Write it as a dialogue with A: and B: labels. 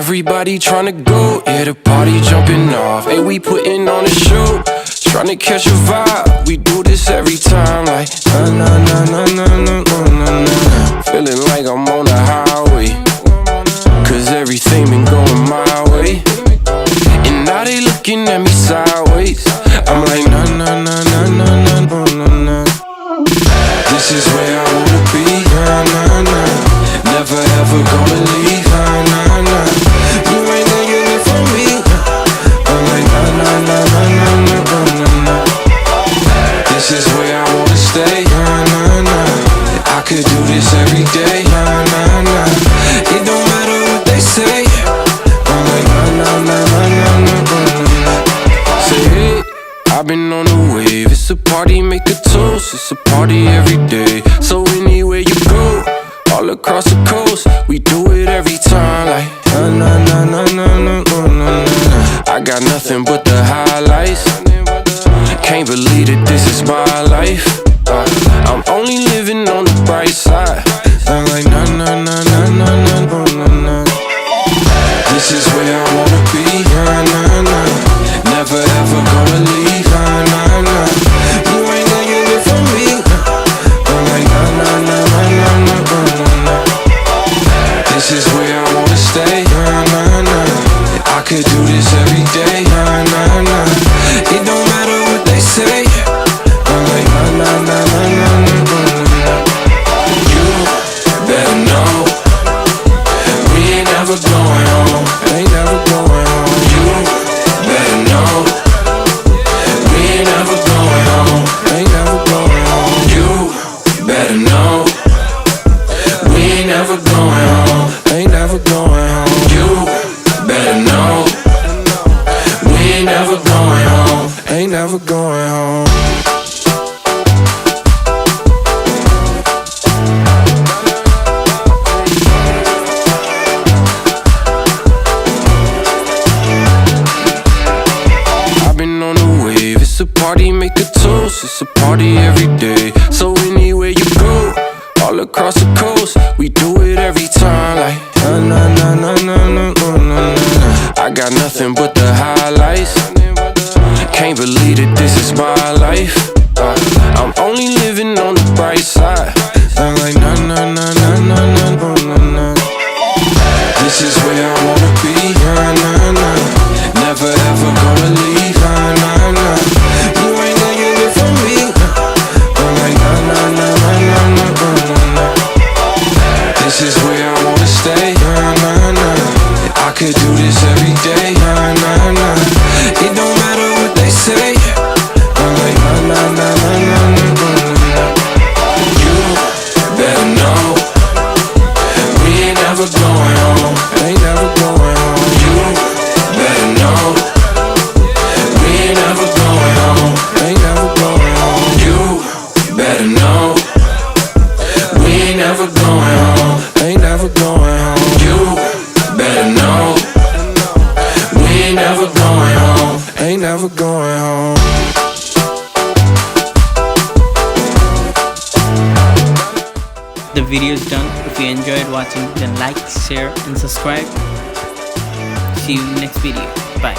A: Everybody tryna go, yeah, the party jumping off. Hey, we putting on a show, tryna catch a vibe. We do this every time, like na na na na na na na na. Feeling like I'm on the highway, cause everything been going my way. And now they looking at me sideways. I'm like na na na na na na na na. This is where I wanna be, na na na. Never ever gonna leave, na na na. You ain't gonna get it from me. I'm like na na na na na na na na. This is where I wanna stay, na na na. I could do this every day, na na na. It don't matter what they say. I'm like na na na na na na na. Say hey, I've been on the wave. It's a party, make a toast. It's a party every day. So anywhere you go, all across the coast, we do it every time, like na na na na na na na na. I got nothing but the highlights. Can't believe that this is my life. I'm only living on the bright side. I'm like na na na na na na na na. This is where I wanna be, na na na. Never ever gonna leave, na na na. You ain't gonna get it from me. I'm like na na na na na na na na. This is where I wanna stay, na na na. I could do this every day, na na na. It don't matter what they say. I'm like na na na na na na na. You better know we ain't never going home. Ain't never going home. You better know we ain't never going home. Ain't never going home. You better know we ain't never going home. Ain't never going home. You better know we ain't never going home. Ain't never going home. I've been on the wave. It's a party, make a toast. It's a party every day. So anywhere you go, all across the coast, we do it every time, like na na na na na na na na. I got nothing but the highlights. Can't believe that this is my life. I'm only living on the bright side. I'm like na na na na na na na na. This is where I wanna be, na na na. Never ever gonna leave, na na na. You ain't gonna get it from me. I'm like na na na na na na na na. This is where I wanna stay, na na na. I could do this every day, na na na. It don't matter what they say. I'm like na na na na na na na. You better know we ain't never going home. Ain't never going home. You better know we ain't never going home. Ain't never going home. You better know we ain't never going home. Ain't never going home. You better know we ain't never going home. Ain't never going home.
B: The video is done. If you enjoyed watching, then like, share and subscribe. See you in the next video. Bye.